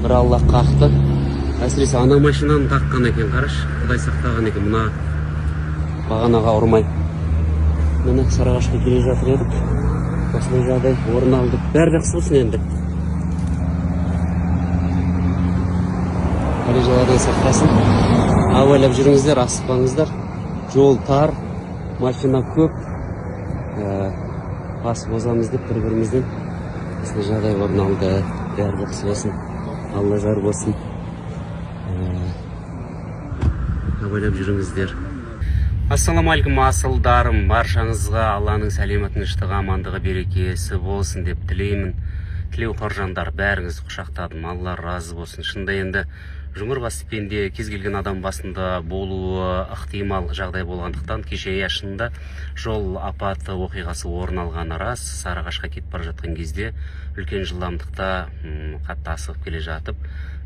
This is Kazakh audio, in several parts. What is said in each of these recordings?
бір Алла қақты. Әсіресе ана машинаны қаққан екен, қараш. Құдай сақтаған екен, мына бағанаға ұрмай. Міне Сарыағашқа келе жатыр едік. Осындай жағдай орын алды. Бәрі жақсы болсын енді. Қалежалардай сақтасын. Абайлап жүріңіздер, асықпаңыздар. Жол тар, машина көп. Басып озамыз деп бір-бірімізден осындай жағдай орын алды. Бәрі жақсы болсын. Алла жар болсын. Абайлап жүріңіздер. Ассаламалейкум асылдарым, баршаңызға Алланың сәлеметін іштігі, амандығы, берекесі болсын деп тілеймін. Тілеу қоржандар, бәріңіз құшақтадым, Алла разы болсын. Шында енді жұмыр басыпенде кез келген адам басында болуы ықтимал жағдай болғандықтан кеше шынында жол апаты оқиғасы орын алғаны рас. Сарыағашқа кетіп бара жатқан кезде үлкен жылдамдықта қатты асығып келе жатып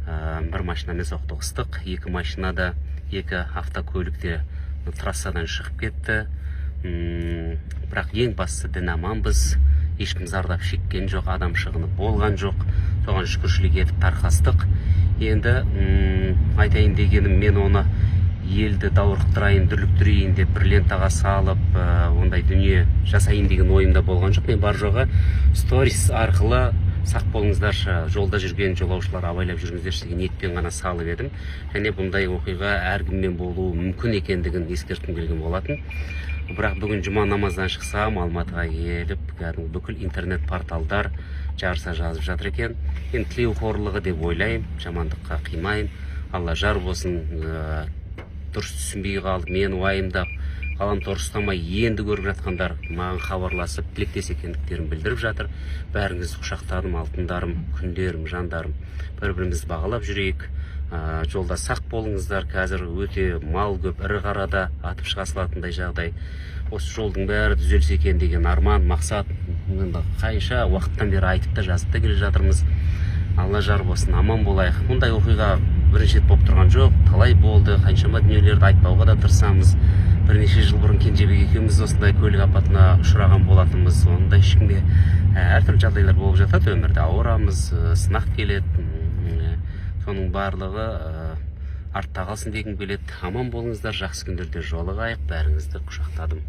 бір машинамен соқтығыстық. Екі машинада, екі автокөлікте трассадан шығып кетті. Бірақ ең бастысы дін аманбыз, ешкім зардап шеккен жоқ, адам шығыны болған жоқ. Соған шүкіршілік етіп тарқастық. Енді айтайын дегенім, мен оны елді даурықтырайын, дүрліктірейін деп бір лентаға салып, ондай дүние жасайын деген ойымда болған жоқ. Мен бар жоғы сторис арқылы сақ болыңыздаршы, жолда жүрген жолаушылар абайлап жүріңіздерші деген ниетпен ғана салып едім. Және бұндай оқиға әркіммен болуы мүмкін екендігін ескерткім келген болатын. Бірақ бүгін жұма намаздан шықсам, Алматыға келіп, бүкіл интернет порталдар жарыса жазып жатыр екен. Енді тілеу қорлығы деп ойлаймын, жамандыққа қимайын. Алла жар болсын. Дұрыс түсінбей қалды, мен уайымдап, ғаламтор ұстамай енді көріп жатқандар маған хабарласып, тілектес екендіктерін білдіріп жатыр. Бәріңізді құшақтадым, алтындарым, күндерім, жандарым. Бір-бірімізді бағалап жүрейік. Жолда сақ болыңыздар. Қазір өте мал көп, ірі қарада атып шыға салатындай жағдай. Осы жолдың бәрі түзелсе екен деген арман, мақсат. Қанша уақыттан бері айтып та жазып та келе жатырмыз. Алла жар болсын, аман болайық. Мұндай оқиға бірінші рет болып тұрған жоқ, талай болды. Қаншама дүниелерді айтпауға да тырысамыз. Бірнеше жыл бұрын Кенжебек екеуміз осындай көлік апатына ұшыраған болатынбыз. Онда ешкімге әртүрлі жағдайлар болып жатады өмірде. Ауырамыз, сынақ келеді. Соның барлығы артта қалсын дегім келеді. Аман болыңыздар, жақсы күндерде жолығайық. Бәріңізді құшақтадым.